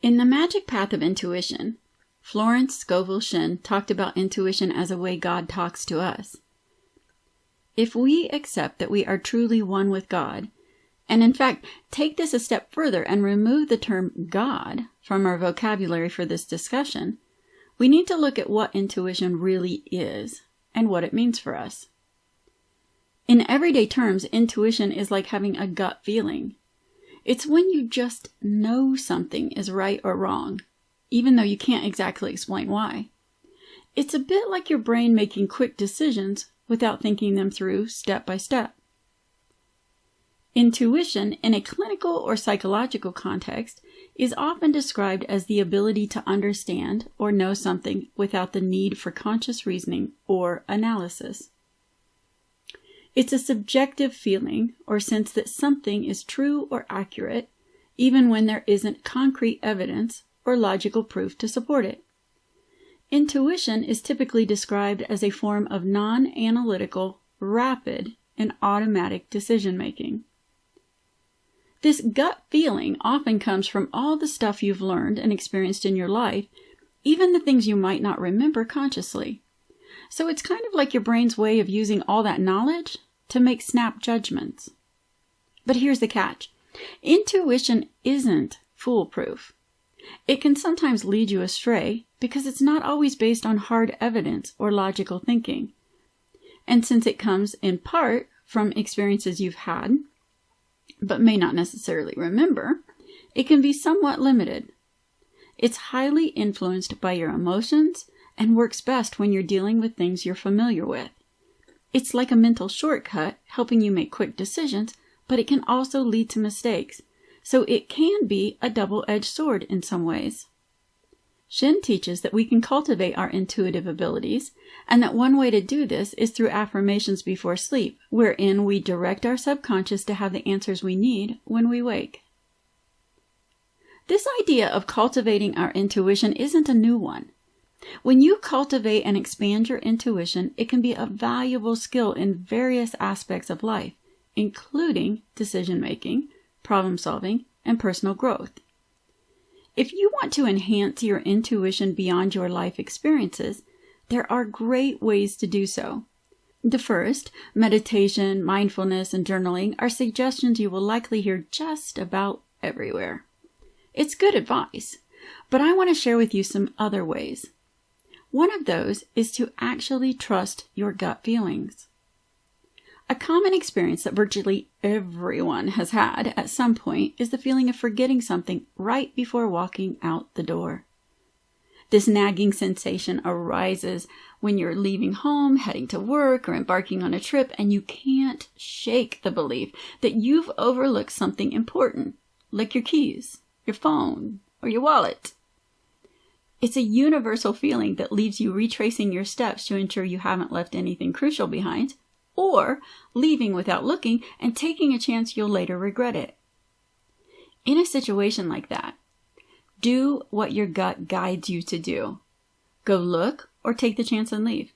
In The Magic Path of Intuition, Florence Scovel Shinn talked about intuition as a way God talks to us. If we accept that we are truly one with God, and in fact take this a step further and remove the term God from our vocabulary for this discussion, we need to look at what intuition really is and what it means for us. In everyday terms, intuition is like having a gut feeling. It's when you just know something is right or wrong, even though you can't exactly explain why. It's a bit like your brain making quick decisions without thinking them through step by step. Intuition, in a clinical or psychological context, is often described as the ability to understand or know something without the need for conscious reasoning or analysis. It's a subjective feeling or sense that something is true or accurate, even when there isn't concrete evidence or logical proof to support it. Intuition is typically described as a form of non-analytical, rapid, and automatic decision-making. This gut feeling often comes from all the stuff you've learned and experienced in your life, even the things you might not remember consciously. So it's kind of like your brain's way of using all that knowledge to make snap judgments. But here's the catch. Intuition isn't foolproof. It can sometimes lead you astray because it's not always based on hard evidence or logical thinking. And since it comes in part from experiences you've had, but may not necessarily remember, it can be somewhat limited. It's highly influenced by your emotions and works best when you're dealing with things you're familiar with. It's like a mental shortcut helping you make quick decisions, but it can also lead to mistakes. So it can be a double-edged sword in some ways. Shinn teaches that we can cultivate our intuitive abilities, and that one way to do this is through affirmations before sleep, wherein we direct our subconscious to have the answers we need when we wake. This idea of cultivating our intuition isn't a new one. When you cultivate and expand your intuition, it can be a valuable skill in various aspects of life, including decision-making, problem-solving, and personal growth. If you want to enhance your intuition beyond your life experiences, there are great ways to do so. The first, meditation, mindfulness, and journaling, are suggestions you will likely hear just about everywhere. It's good advice, but I want to share with you some other ways. One of those is to actually trust your gut feelings. A common experience that virtually everyone has had at some point is the feeling of forgetting something right before walking out the door. This nagging sensation arises when you're leaving home, heading to work, or embarking on a trip, and you can't shake the belief that you've overlooked something important, like your keys, your phone, or your wallet. It's a universal feeling that leaves you retracing your steps to ensure you haven't left anything crucial behind, or leaving without looking and taking a chance you'll later regret it. In a situation like that, do what your gut guides you to do. Go look or take the chance and leave.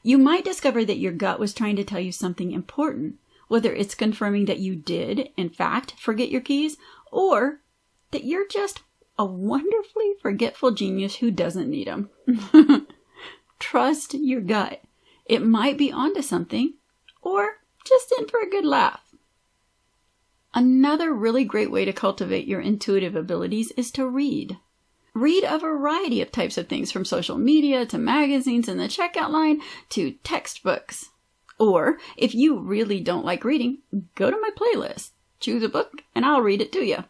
You might discover that your gut was trying to tell you something important, whether it's confirming that you did, in fact, forget your keys, or that you're just a wonderfully forgetful genius who doesn't need them. Trust your gut. It might be onto something, or just in for a good laugh. Another really great way to cultivate your intuitive abilities is to read. Read a variety of types of things, from social media to magazines in the checkout line to textbooks. Or, if you really don't like reading, go to my playlist, choose a book, and I'll read it to you.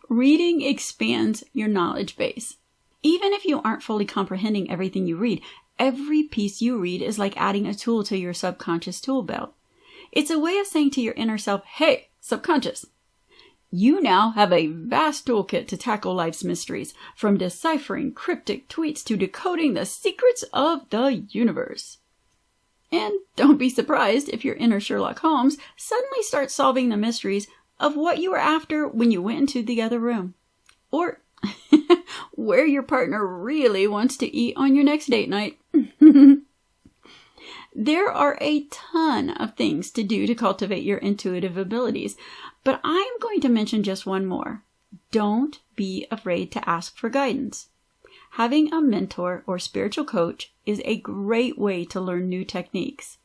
Reading expands your knowledge base. Even if you aren't fully comprehending everything you read, every piece you read is like adding a tool to your subconscious tool belt. It's a way of saying to your inner self, hey, subconscious, you now have a vast toolkit to tackle life's mysteries, from deciphering cryptic tweets to decoding the secrets of the universe. And don't be surprised if your inner Sherlock Holmes suddenly starts solving the mysteries of what you were after when you went into the other room, or where your partner really wants to eat on your next date night. There are a ton of things to do to cultivate your intuitive abilities, but I'm going to mention just one more. don't be afraid to ask for guidance. Having a mentor or spiritual coach is a great way to learn new techniques.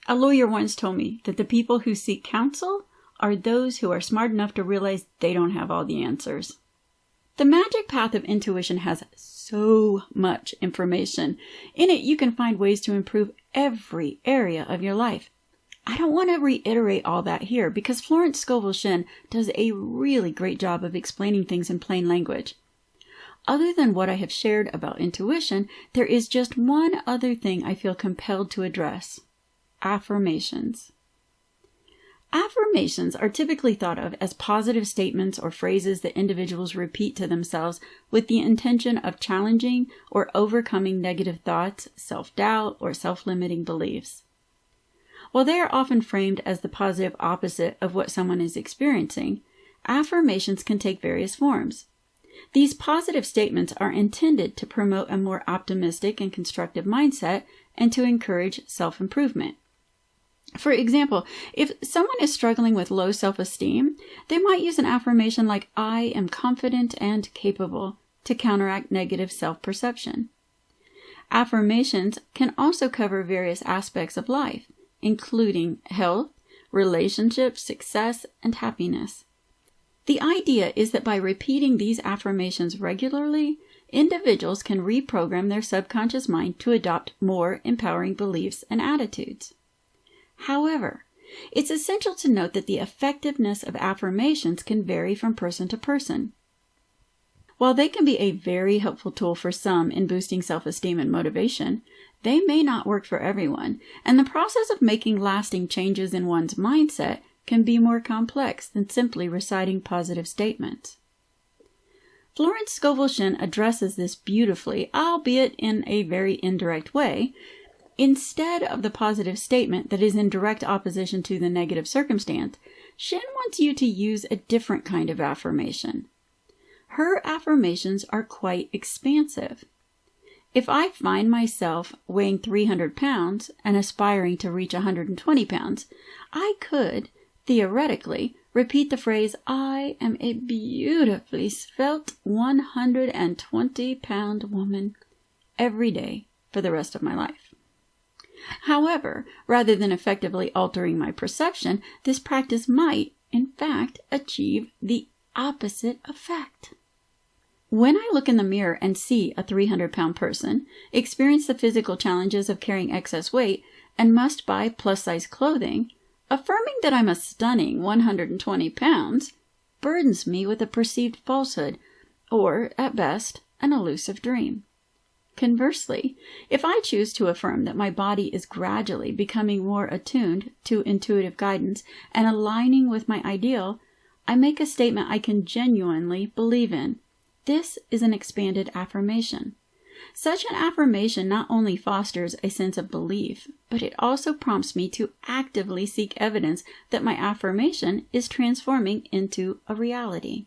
A lawyer once told me that the people who seek counsel are those who are smart enough to realize they don't have all the answers. The magic path of intuition has so much information. In it, you can find ways to improve every area of your life. I don't want to reiterate all that here because Florence Scovel Shinn does a really great job of explaining things in plain language. Other than what I have shared about intuition, there is just one other thing I feel compelled to address: affirmations. Affirmations are typically thought of as positive statements or phrases that individuals repeat to themselves with the intention of challenging or overcoming negative thoughts, self-doubt, or self-limiting beliefs. While they are often framed as the positive opposite of what someone is experiencing, affirmations can take various forms. These positive statements are intended to promote a more optimistic and constructive mindset and to encourage self-improvement. For example, if someone is struggling with low self-esteem, they might use an affirmation like, "I am confident and capable," to counteract negative self-perception. Affirmations can also cover various aspects of life, including health, relationships, success, and happiness. The idea is that by repeating these affirmations regularly, individuals can reprogram their subconscious mind to adopt more empowering beliefs and attitudes. However, it's essential to note that the effectiveness of affirmations can vary from person to person. While they can be a very helpful tool for some in boosting self-esteem and motivation, they may not work for everyone, and the process of making lasting changes in one's mindset can be more complex than simply reciting positive statements. Florence Scovel Shinn addresses this beautifully, albeit in a very indirect way. Instead of the positive statement that is in direct opposition to the negative circumstance, Shinn wants you to use a different kind of affirmation. Her affirmations are quite expansive. If I find myself weighing 300 pounds and aspiring to reach 120 pounds, I could, theoretically, repeat the phrase, "I am a beautifully svelte 120-pound woman," every day for the rest of my life. However, rather than effectively altering my perception, this practice might, in fact, achieve the opposite effect. When I look in the mirror and see a 300-pound person, experience the physical challenges of carrying excess weight, and must buy plus-size clothing, affirming that I'm a stunning 120 pounds burdens me with a perceived falsehood, or, at best, an elusive dream. Conversely, if I choose to affirm that my body is gradually becoming more attuned to intuitive guidance and aligning with my ideal, I make a statement I can genuinely believe in. This is an expanded affirmation. Such an affirmation not only fosters a sense of belief, but it also prompts me to actively seek evidence that my affirmation is transforming into a reality.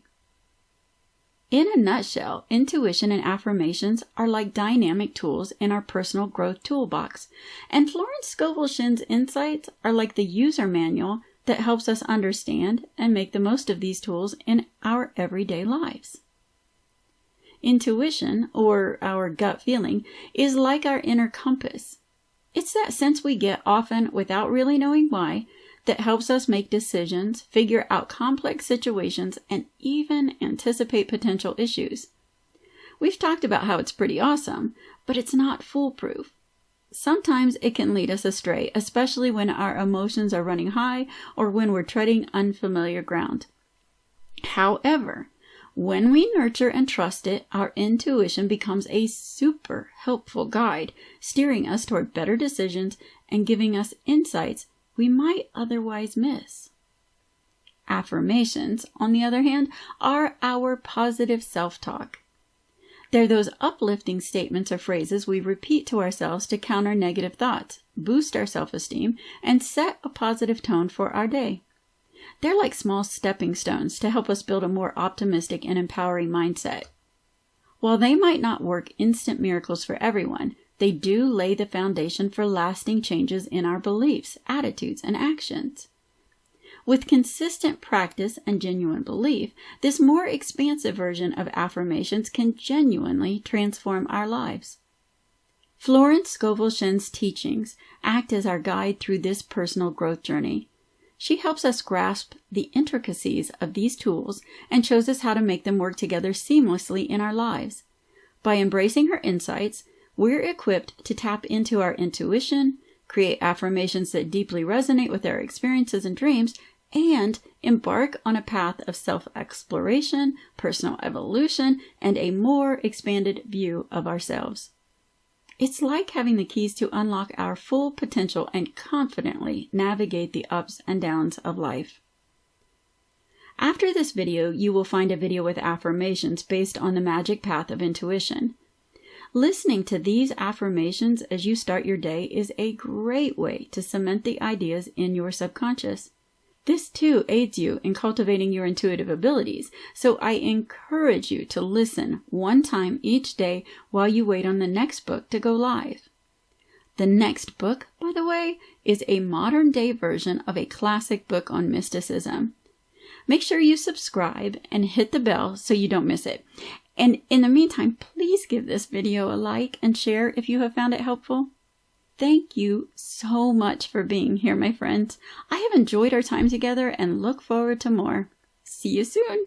In a nutshell, intuition and affirmations are like dynamic tools in our personal growth toolbox, and Florence Scovel Shinn's insights are like the user manual that helps us understand and make the most of these tools in our everyday lives. Intuition, or our gut feeling, is like our inner compass. It's that sense we get often without really knowing why, that helps us make decisions, figure out complex situations, and even anticipate potential issues. We've talked about how it's pretty awesome, but it's not foolproof. Sometimes it can lead us astray, especially when our emotions are running high or when we're treading unfamiliar ground. However, when we nurture and trust it, our intuition becomes a super helpful guide, steering us toward better decisions and giving us insights we might otherwise miss. Affirmations, on the other hand, are our positive self-talk. They're those uplifting statements or phrases we repeat to ourselves to counter negative thoughts, boost our self-esteem, and set a positive tone for our day. They're like small stepping stones to help us build a more optimistic and empowering mindset. While they might not work instant miracles for everyone, they do lay the foundation for lasting changes in our beliefs, attitudes, and actions. With consistent practice and genuine belief, this more expansive version of affirmations can genuinely transform our lives. Florence Scovel Shinn's teachings act as our guide through this personal growth journey. She helps us grasp the intricacies of these tools and shows us how to make them work together seamlessly in our lives. By embracing her insights, we're equipped to tap into our intuition, create affirmations that deeply resonate with our experiences and dreams, and embark on a path of self-exploration, personal evolution, and a more expanded view of ourselves. It's like having the keys to unlock our full potential and confidently navigate the ups and downs of life. After this video, you will find a video with affirmations based on the magic path of intuition. Listening to these affirmations as you start your day is a great way to cement the ideas in your subconscious. This too aids you in cultivating your intuitive abilities, so I encourage you to listen one time each day while you wait on the next book to go live. The next book, by the way, is a modern-day version of a classic book on mysticism. Make sure you subscribe and hit the bell so you don't miss it. And in the meantime, please give this video a like and share if you have found it helpful. Thank you so much for being here, my friends. I have enjoyed our time together and look forward to more. See you soon.